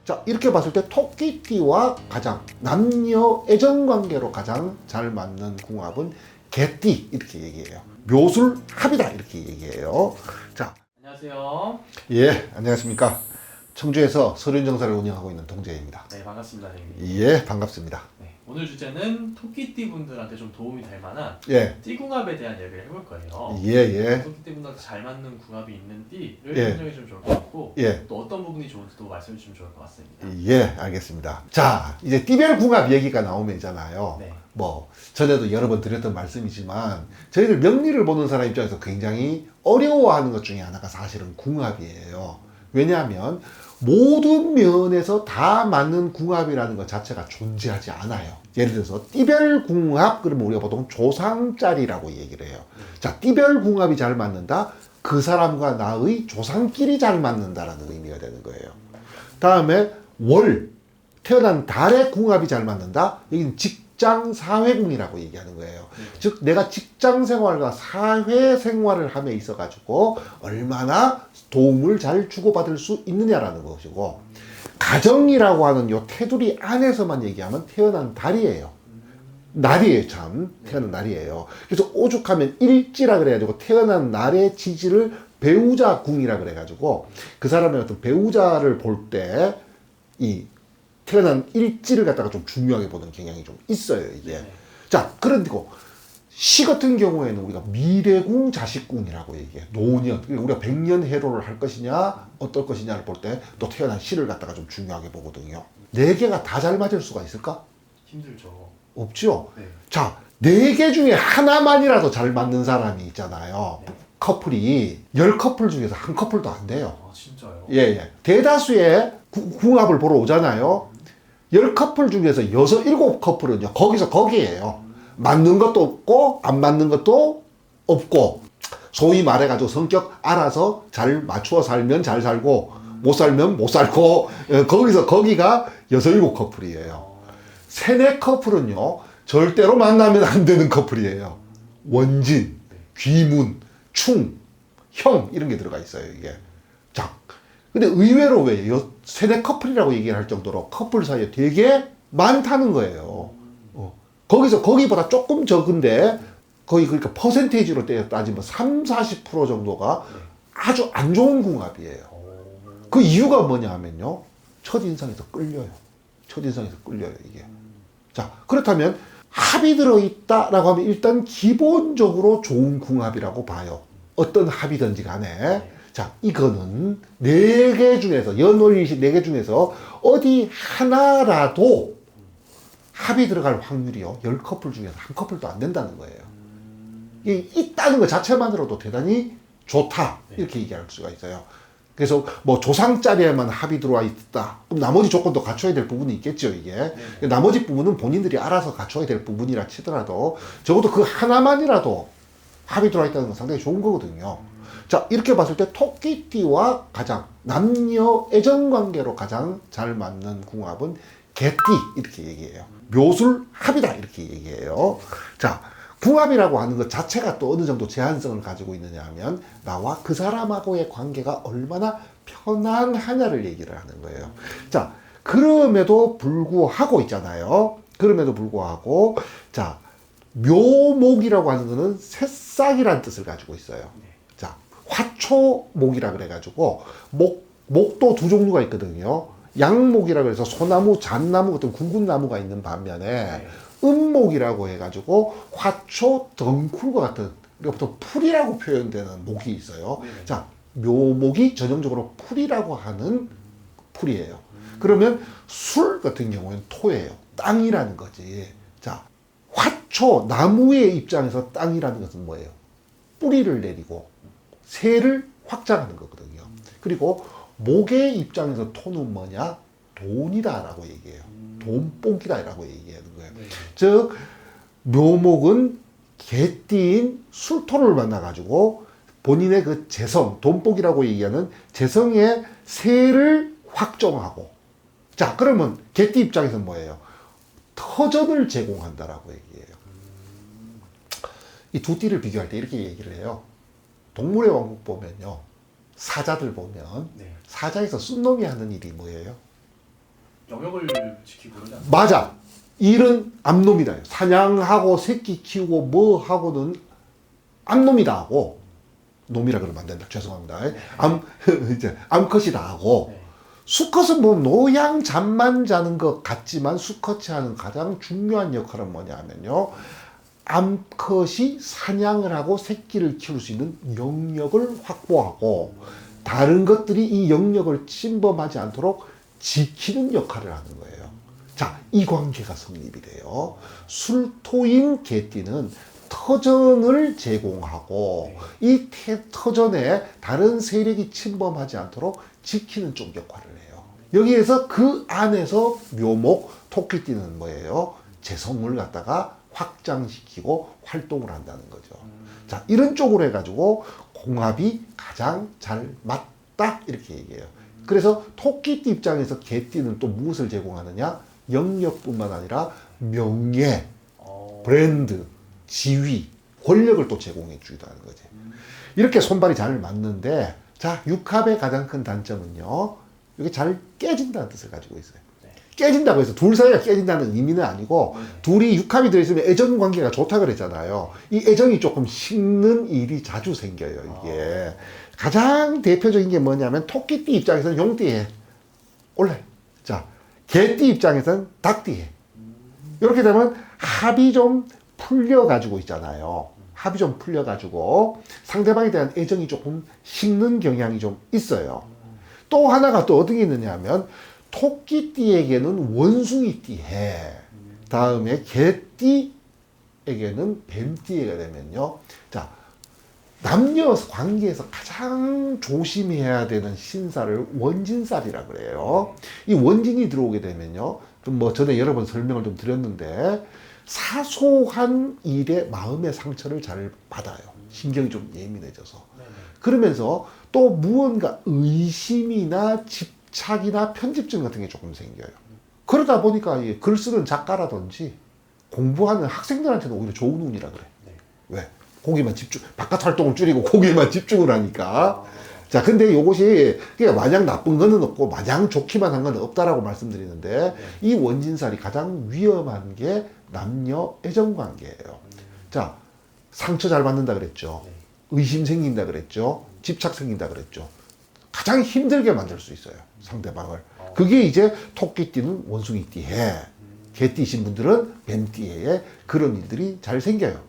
자, 이렇게 봤을 때 토끼띠와 가장 남녀 애정관계로 가장 잘 맞는 궁합은 개띠 이렇게 얘기해요. 묘술합이다 이렇게 얘기해요. 자, 안녕하세요. 예, 안녕하십니까. 청주에서 서류인정사를 운영하고 있는 동재입니다. 네, 반갑습니다, 선생님. 예, 반갑습니다. 네, 오늘 주제는 토끼띠 분들한테 좀 도움이 될 만한 예, 띠궁합에 대한 얘기를 해볼 거예요. 예, 예, 토끼띠 분들한테 잘 맞는 궁합이 있는 띠를 예. 설명해 주면 좋을 것 같고 예. 또 어떤 부분이 좋은지도 말씀해 주시면 좋을 것 같습니다. 예, 알겠습니다. 자, 이제 띠별 궁합 얘기가 나오면 있잖아요. 네. 뭐 전에도 여러 번 드렸던 말씀이지만 저희들 명리를 보는 사람 입장에서 굉장히 어려워하는 것 중에 하나가 사실은 궁합이에요. 왜냐하면 모든 면에서 다 맞는 궁합이라는 것 자체가 존재하지 않아요. 예를 들어서 띠별 궁합 그러면 우리가 보통 조상짤이라고 얘기를 해요. 자, 띠별 궁합이 잘 맞는다. 그 사람과 나의 조상끼리 잘 맞는다라는 의미가 되는 거예요. 다음에 월, 태어난 달의 궁합이 잘 맞는다. 여기는 직장 사회궁이라고 얘기하는 거예요. 즉 내가 직장 생활과 사회 생활을 함에 있어 가지고 얼마나 도움을 잘 주고받을 수 있느냐라는 것이고, 가정이라고 하는 요 테두리 안에서만 얘기하면 태어난 달이에요. 날이에요, 참. 태어난 날이에요. 그래서 오죽하면 일지라 그래가지고 태어난 날의 지지를 배우자 궁이라 그래가지고 그 사람의 어떤 배우자를 볼 때 이 태어난 일지를 갖다가 좀 중요하게 보는 경향이 좀 있어요, 이게. 네. 자, 그런데고 시 같은 경우에는 우리가 미래궁, 자식궁이라고 얘기해요. 노년. 우리가 백년해로를 할 것이냐, 어떨 것이냐를 볼 때 또 태어난 시를 갖다가 좀 중요하게 보거든요. 네 개가 다 잘 맞을 수가 있을까? 힘들죠. 없죠. 네. 자, 네 개 중에 하나만이라도 잘 맞는 사람이 있잖아요. 네. 커플이 10커플 중에서 한 커플도 안 돼요. 아, 진짜요? 예, 예. 대다수의 궁합을 보러 오잖아요. 10커플 중에서 6, 7커플은요. 거기서 거기에요. 맞는 것도 없고 안 맞는 것도 없고, 소위 말해가지고 성격 알아서 잘 맞추어 살면 잘 살고 못 살면 못 살고, 거기서 거기가 6, 7커플이에요. 3, 4커플은요 절대로 만나면 안 되는 커플이에요. 원진, 귀문, 충, 형 이런 게 들어가 있어요, 이게. 자, 근데 의외로 왜 3, 4커플이라고 얘기를 할 정도로 커플 사이에 되게 많다는 거예요. 거기서 거기보다 조금 적은데 거의 그러니까 퍼센테이지로 따지면 3, 40% 정도가 아주 안 좋은 궁합이에요. 그 이유가 뭐냐 하면요, 첫인상에서 끌려요. 첫인상에서 끌려요, 이게. 자, 그렇다면 합이 들어있다라고 하면 일단 기본적으로 좋은 궁합이라고 봐요. 어떤 합이든지 간에. 자, 이거는 4개 중에서, 연월일시 4개 중에서 어디 하나라도 합이 들어갈 확률이요, 10커플 중에서 한 커플도 안 된다는 거예요. 이게 있다는 것 자체만으로도 대단히 좋다, 이렇게 얘기할 수가 있어요. 그래서 뭐 조상자리에만 합이 들어와 있다. 그럼 나머지 조건도 갖춰야 될 부분이 있겠죠, 이게. 나머지 부분은 본인들이 알아서 갖춰야 될 부분이라 치더라도 적어도 그 하나만이라도 합이 들어와 있다는 건 상당히 좋은 거거든요. 자, 이렇게 봤을 때 토끼띠와 가장 남녀 애정관계로 가장 잘 맞는 궁합은 개띠 이렇게 얘기해요. 묘술합이다 이렇게 얘기해요. 자, 궁합이라고 하는 것 자체가 또 어느 정도 제한성을 가지고 있느냐 하면 나와 그 사람하고의 관계가 얼마나 편안하냐를 얘기를 하는 거예요. 자, 그럼에도 불구하고 있잖아요. 그럼에도 불구하고, 자, 묘목이라고 하는 거는 새싹이라는 뜻을 가지고 있어요. 자, 화초목이라 그래가지고 목도 두 종류가 있거든요. 양목이라 그래서 소나무, 잣나무 같은 굵은 나무가 있는 반면에 은목이라고 해가지고 화초, 덩쿨과 같은, 우리가 보통 풀이라고 표현되는 목이 있어요. 자, 묘목이 전형적으로 풀이라고 하는 풀이에요. 그러면 술 같은 경우에는 토예요. 땅이라는 거지. 자, 화초, 나무의 입장에서 땅이라는 것은 뭐예요? 뿌리를 내리고 새를 확장하는 거거든요. 그리고 목의 입장에서 토는 뭐냐? 돈이다라고 얘기해요. 돈뽕기다라고 얘기하는 거예요. 즉, 묘목은 개띠인 술토를 만나가지고 본인의 그 재성, 돈복이라고 얘기하는 재성의 새를 확정하고, 자, 그러면 개띠 입장에서는 뭐예요? 터전을 제공한다라고 얘기해요. 이 두 띠를 비교할 때 이렇게 얘기를 해요. 동물의 왕국 보면요, 사자들 보면 사자에서 쑥놈이 하는 일이 뭐예요? 영역을 지키고 그러지 않나요? 맞아. 일은 암놈이다. 사냥하고 새끼 키우고 뭐 하고는 암놈이다 하고, 놈이라 그러면 안 된다. 죄송합니다. 이제 암컷이다 하고, 네. 수컷은 뭐 노양 잠만 자는 것 같지만 수컷이 하는 가장 중요한 역할은 뭐냐면요. 암컷이 사냥을 하고 새끼를 키울 수 있는 영역을 확보하고 다른 것들이 이 영역을 침범하지 않도록 지키는 역할을 하는 거예요. 자, 이 관계가 성립이 돼요. 술토인 개띠는 터전을 제공하고 이 터전에 다른 세력이 침범하지 않도록 지키는 쪽 역할을 해요. 여기에서 그 안에서 묘목 토끼띠는 뭐예요? 재성을 갖다가 확장시키고 활동을 한다는 거죠. 자, 이런 쪽으로 해가지고 궁합이 가장 잘 맞다 이렇게 얘기해요. 그래서 토끼띠 입장에서 개띠는 또 무엇을 제공하느냐? 영역뿐만 아니라 명예, 브랜드, 지위, 권력을 또 제공해 주기도 하는 거지. 이렇게 손발이 잘 맞는데, 자, 육합의 가장 큰 단점은요, 이게 잘 깨진다는 뜻을 가지고 있어요. 깨진다고 해서 둘 사이가 깨진다는 의미는 아니고, 둘이 육합이 들어있으면 애정 관계가 좋다 그랬잖아요. 이 애정이 조금 식는 일이 자주 생겨요, 이게. 가장 대표적인 게 뭐냐면, 토끼띠 입장에서는 용띠에 올래. 자, 개띠 입장에서는 닭띠에. 이렇게 되면 합이 좀 풀려가지고 있잖아요. 합이 좀 풀려가지고 상대방에 대한 애정이 조금 식는 경향이 좀 있어요. 또 하나가 또 어떤 게 있느냐 하면 토끼띠에게는 원숭이띠해. 다음에 개띠에게는 뱀띠가 되면요. 자, 남녀 관계에서 가장 조심해야 되는 신사를 원진살이라 그래요. 이 원진이 들어오게 되면요. 뭐 전에 여러 번 설명을 좀 드렸는데 사소한 일에 마음의 상처를 잘 받아요. 신경이 좀 예민해져서. 그러면서 또 무언가 의심이나 집착이나 편집증 같은 게 조금 생겨요. 그러다 보니까 글 쓰는 작가라든지 공부하는 학생들한테는 오히려 좋은 운이라 그래. 왜? 거기만 집중, 바깥 활동을 줄이고 거기에만 집중을 하니까. 자, 근데 이것이 마냥 나쁜 거는 없고 마냥 좋기만 한 건 없다라고 말씀드리는데 이 원진살이 가장 위험한 게 남녀 애정 관계예요. 자, 상처 잘 받는다 그랬죠. 의심 생긴다 그랬죠. 집착 생긴다 그랬죠. 가장 힘들게 만들 수 있어요, 상대방을. 그게 이제 토끼띠는 원숭이띠에, 개띠신 분들은 뱀띠에 그런 일들이 잘 생겨요.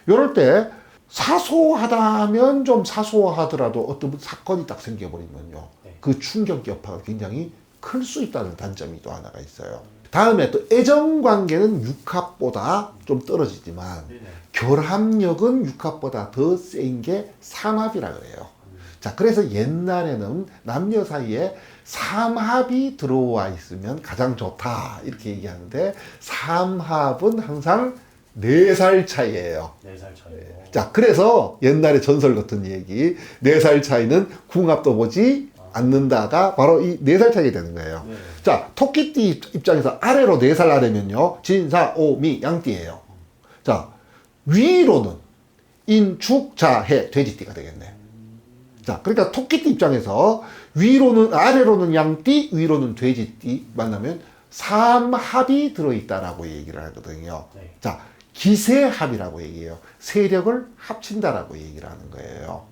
이럴 때 사소하다면 좀 사소하더라도 어떤 사건이 딱 생겨버리면요. 그 충격 여파가 굉장히 클 수 있다는 단점이 또 하나가 있어요. 다음에 또 애정관계는 육합보다 좀 떨어지지만 결합력은 육합보다 더 센 게 삼합이라 그래요. 자, 그래서 옛날에는 남녀 사이에 삼합이 들어와 있으면 가장 좋다 이렇게 얘기하는데 삼합은 항상 4살 차이예요. 4살 차이요. 자, 그래서 옛날에 전설 같은 얘기, 4살 차이는 궁합도 보지 않는다가 바로 이 4살 차이가 되는 거예요. 자, 토끼띠 입장에서 아래로 4살 아래면요, 진사, 오미, 양띠예요. 자, 위로는 인축, 자, 해, 돼지띠가 되겠네. 자, 그러니까 토끼띠 입장에서 위로는, 아래로는 양띠, 위로는 돼지띠 만나면 삼합이 들어있다라고 얘기를 하거든요. 자, 기세합이라고 얘기해요. 세력을 합친다라고 얘기를 하는 거예요.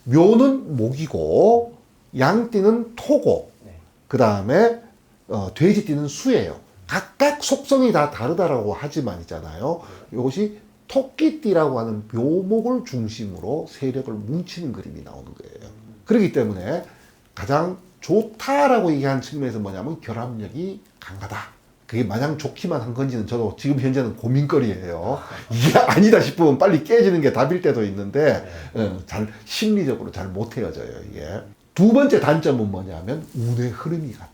묘는 목이고 양띠는 토고 그 다음에 돼지띠는 수예요. 각각 속성이 다 다르다라고 하지만 있잖아요. 이것이 토끼띠라고 하는 묘목을 중심으로 세력을 뭉치는 그림이 나오는 거예요. 그렇기 때문에 가장 좋다라고 얘기하는 측면에서 뭐냐면 결합력이 강하다. 그게 마냥 좋기만 한 건지는 저도 지금 현재는 고민거리예요. 이게 아니다 싶으면 빨리 깨지는 게 답일 때도 있는데 잘 심리적으로 잘 못 헤어져요, 이게. 두 번째 단점은 뭐냐면 운의 흐름이 같아.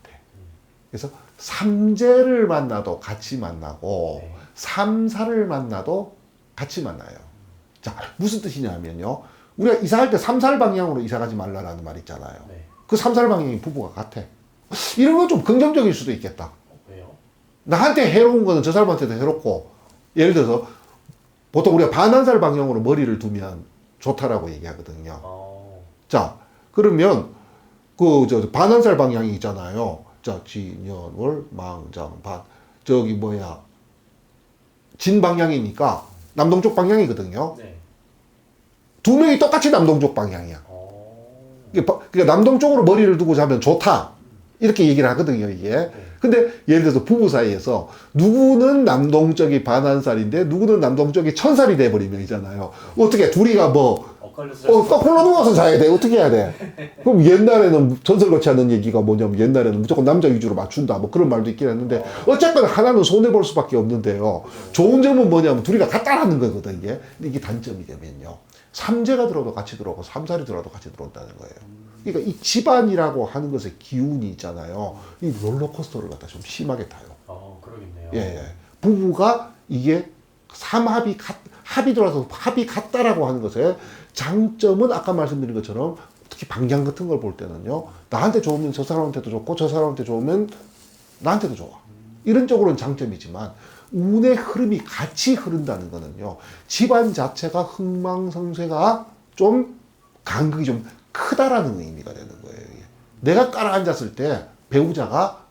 그래서 삼재를 만나도 같이 만나고 삼사를 만나도 같이 만나요. 자, 무슨 뜻이냐면요. 우리가 이사할 때 삼살 방향으로 이사가지 말라라는 말 있잖아요. 그 삼살 방향이 부부가 같아. 이런 건 좀 긍정적일 수도 있겠다. 나한테 해로운 거는 저 사람한테도 해롭고, 예를 들어서 보통 우리가 반환살 방향으로 머리를 두면 좋다라고 얘기하거든요. 자, 그러면 반환살 방향이 있잖아요. 자, 진연월, 망장반. 저기 뭐야. 진 방향이니까 남동쪽 방향이거든요. 네. 두 명이 똑같이 남동쪽 방향이야. 어. 그러니까 남동쪽으로 머리를 두고 자면 좋다. 이렇게 얘기를 하거든요, 이게. 네. 근데 예를 들어서 부부 사이에서 누구는 남동쪽이 반환살인데 누구는 남동쪽이 천살이 돼버리면 이잖아요. 어떻게 둘이가 뭐 엇갈려서 거꾸로 누워서 자야 돼. 어떻게 해야 돼? 그럼 옛날에는 전설같이 하는 얘기가 뭐냐면 옛날에는 무조건 남자 위주로 맞춘다. 뭐 그런 말도 있긴 했는데 어쨌든 하나는 손해볼 수밖에 없는데요. 좋은 점은 뭐냐면 둘이가 같다라는 거거든, 이게. 근데 이게 단점이 되면요. 삼재가 들어도 같이 들어오고 삼살이 들어도 같이 들어온다는 거예요. 그러니까 이 집안이라고 하는 것의 기운이 있잖아요. 이 롤러코스터를 갖다 좀 심하게 타요. 그러겠네요. 예, 예. 부부가 이게 합이 들어와서 합이 같다라고 하는 것의 장점은 아까 말씀드린 것처럼 특히 방향 같은 걸 볼 때는요. 나한테 좋으면 저 사람한테도 좋고 저 사람한테 좋으면 나한테도 좋아. 이런 쪽으로는 장점이지만 운의 흐름이 같이 흐른다는 거는요. 집안 자체가 흥망성쇠가 좀 간극이 좀 크다라는 의미가 되는 거예요. 이게. 내가 깔아앉았을 때 배우자가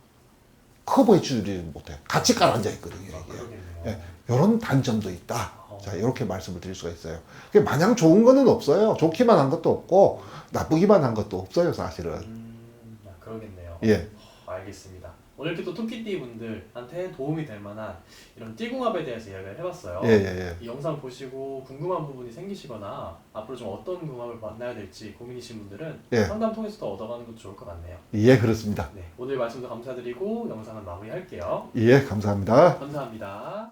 커버해 주지 못해. 같이 깔아앉아 있거든요. 이게. 그러겠네요. 예, 이런 단점도 있다. 자, 이렇게 말씀을 드릴 수가 있어요. 그게 마냥 좋은 거는 없어요. 좋기만 한 것도 없고 나쁘기만 한 것도 없어요, 사실은. 그러겠네요. 예. 알겠습니다. 오늘 이렇게 또 토끼띠 분들한테 도움이 될 만한 이런 띠궁합에 대해서 이야기를 해봤어요. 예, 예, 예. 이 영상 보시고 궁금한 부분이 생기시거나 앞으로 좀 어떤 궁합을 만나야 될지 고민이신 분들은 예. 상담 통해서도 얻어가는 것도 좋을 것 같네요. 예, 그렇습니다. 네, 오늘 말씀도 감사드리고 영상은 마무리할게요. 예, 감사합니다. 감사합니다.